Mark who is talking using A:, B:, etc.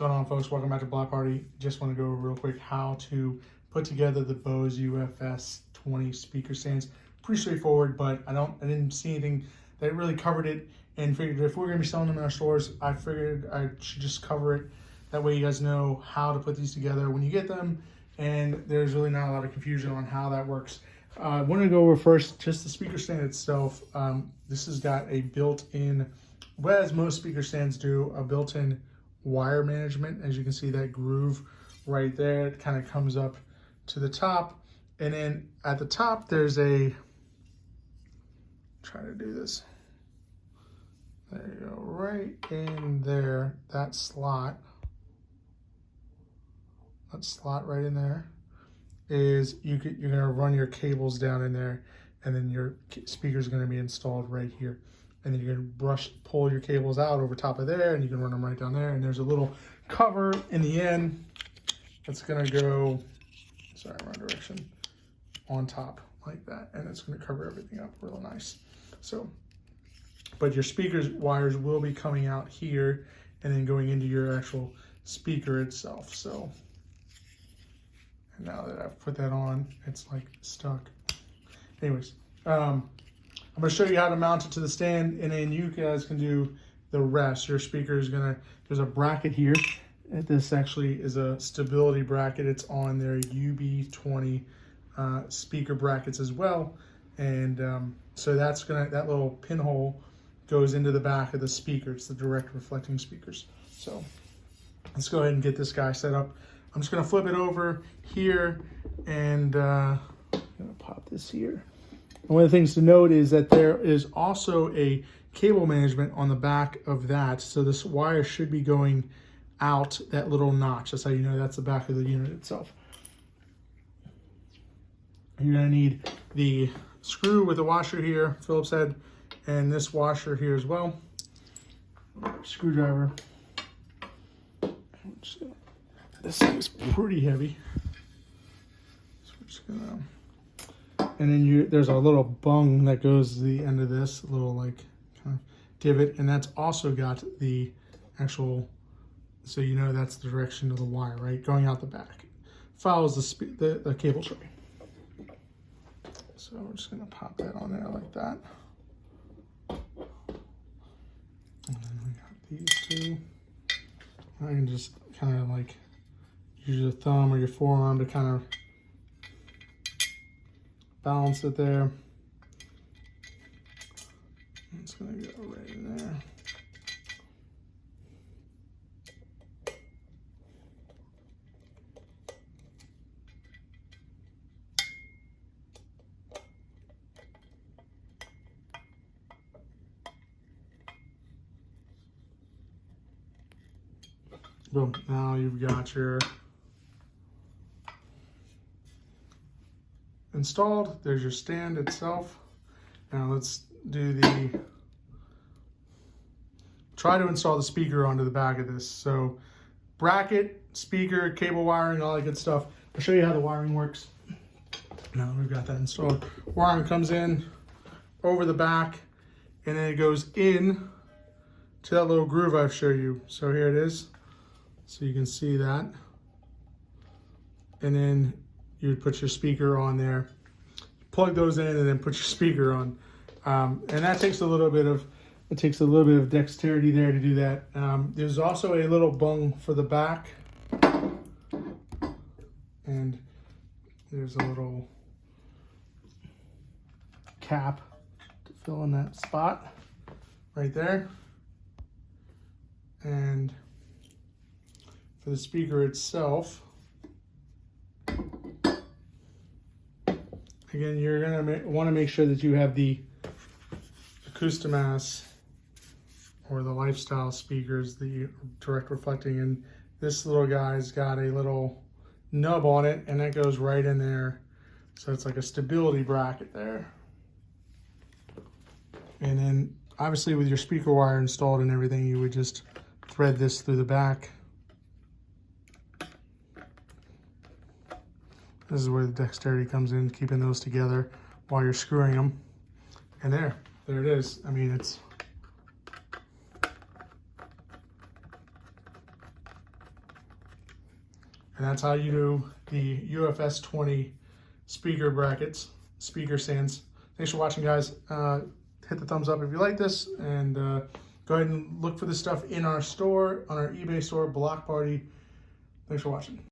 A: Going on, folks? Welcome back to Block Party. Just want to go over real quick how to put together the Bose UFS-20 speaker stands. Pretty straightforward, but I didn't see anything that really covered it, and figured if we're going to be selling them in our stores, I figured I should just cover it. That way you guys know how to put these together when you get them, and there's really not a lot of confusion on how that works. I want to go over first just the speaker stand itself. This has got a built-in, well, as most speaker stands do, a built-in wire management. As you can see, that groove right there, it kind of comes up to the top, and then at the top there's a, try to do this, there you go, right in there, that slot right in there is, you're going to run your cables down in there, and then your speaker is going to be installed right here. And then you're going to pull your cables out over top of there, and you can run them right down there. And there's a little cover in the end that's going to go, sorry, wrong direction, on top like that. And it's going to cover everything up real nice. So, but your speaker's wires will be coming out here and then going into your actual speaker itself. So, and now that I've put that on, it's like stuck. Anyways, I'm going to show you how to mount it to the stand, and then you guys can do the rest. Your speaker is going to, there's a bracket here. This actually is a stability bracket. It's on their UB20 speaker brackets as well. And so that's going to, that little pinhole goes into the back of the speaker. It's the direct reflecting speakers. So let's go ahead and get this guy set up. I'm just going to flip it over here, and I'm going to pop this here. One of the things to note is that there is also a cable management on the back of that. So this wire should be going out that little notch. That's how you know that's the back of the unit itself. You're going to need the screw with the washer here, Phillips head, and this washer here as well. Screwdriver. This thing is pretty heavy. So we're just going to... And then there's a little bung that goes to the end of this, a little like kind of divot, and that's also got the actual, so you know that's the direction of the wire, right? Going out the back. Follows the cable tray. So we're just gonna pop that on there like that. And then we got these two. I can just kind of like use your thumb or your forearm to kind of balance it there. It's going to go right in there. Boom. Now you've got your installed. There's your stand itself. Now let's do try to install the speaker onto the back of this. So bracket, speaker, cable wiring, all that good stuff. I'll show you how the wiring works. Now we've got that installed. Wiring comes in over the back, and then it goes in to that little groove I've showed you. So here it is. So you can see that. And then you would put your speaker on there, plug those in, and then put your speaker on. And that takes a little bit of, dexterity there to do that. There's also a little bung for the back, and there's a little cap to fill in that spot right there. And for the speaker itself, again, you're going to want to make sure that you have the Acoustimass or the lifestyle speakers, the direct reflecting, and this little guy's got a little nub on it, and that goes right in there. So it's like a stability bracket there. And then obviously with your speaker wire installed and everything, you would just thread this through the back. This is where the dexterity comes in, keeping those together while you're screwing them. And there it is. I mean, it's And that's how you do the UFS-20 speaker brackets, speaker stands. Thanks for watching, guys. Hit the thumbs up if you like this, and go ahead and look for this stuff in our store, on our eBay store, Block Party. Thanks for watching.